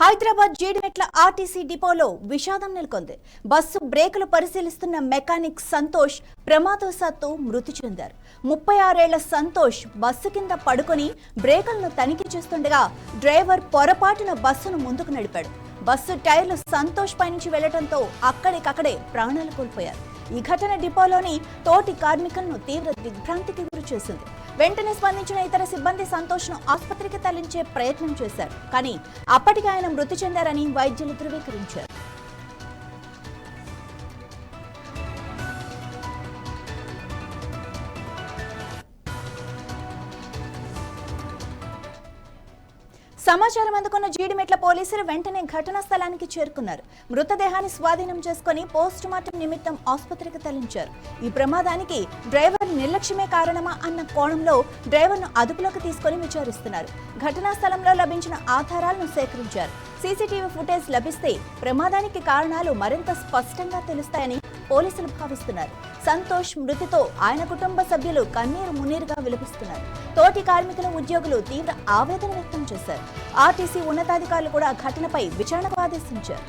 Hyderabad Jeedimetla RTC డిపోలో విషాదం నెలకొంది. బస్సు బ్రేకులు పరిశీలిస్తున్న మెకానిక్ సంతోష్ ప్రమాదవశాత్తు మృతి చెందారు. 36 ఏళ్ల సంతోష్ బస్సు కింద పడుకొని బ్రేకులను తనిఖీ చేస్తుండగా డ్రైవర్ పొరపాటున బస్సును ముందుకు నడిపాడు. బస్సు టైర్లు సంతోష్ పైనుంచి వెళ్లడంతో అక్కడికక్కడే ప్రాణాలు కోల్పోయారు. ఈ ఘటన డిపోలోని తోటి కార్మికులను తీవ్ర దిగ్భ్రాంతికి గురి చేసింది. వెంటనే స్పందించిన ఇతర సిబ్బంది సంతోష్ను ఆసుపత్రికి తరలించే ప్రయత్నం చేశారు. కానీ అప్పటికి ఆయన మృతి చెందారని వైద్యులు ధృవీకరించారు. సమాచారం అందుకున్న జీడిమెట్ల పోలీసులు వెంటనే ఘటనా స్థలానికి చేరుకున్నారు. మృతదేహాన్ని స్వాధీనం చేసుకుని పోస్ట్ మార్టం నిమిత్తం ఆసుపత్రికి తరలించారు. ఈ ప్రమాదానికి డ్రైవర్ నిర్లక్ష్యమే కారణమా అన్న కోణంలో డ్రైవర్ను అదుపులోకి తీసుకుని విచారిస్తున్నారు. ఘటనా స్థలంలో లభించిన ఆధారాలను సేకరించారు. సీసీటీవీ ఫుటేజ్ లభిస్తే ప్రమాదానికి కారణాలు మరింత స్పష్టంగా తెలుస్తాయని పోలీసులు భావిస్తున్నారు. సంతోష్ మృతితో ఆయన కుటుంబ సభ్యులు కన్నీరు మున్నీరుగా విలపిస్తున్నారు. తోటి కార్మికులు, ఉద్యోగులు తీవ్ర ఆవేదన వ్యక్తం చేశారు. ఆర్టీసీ ఉన్నతాధికారులు కూడా ఘటనపై విచారణకు ఆదేశించారు.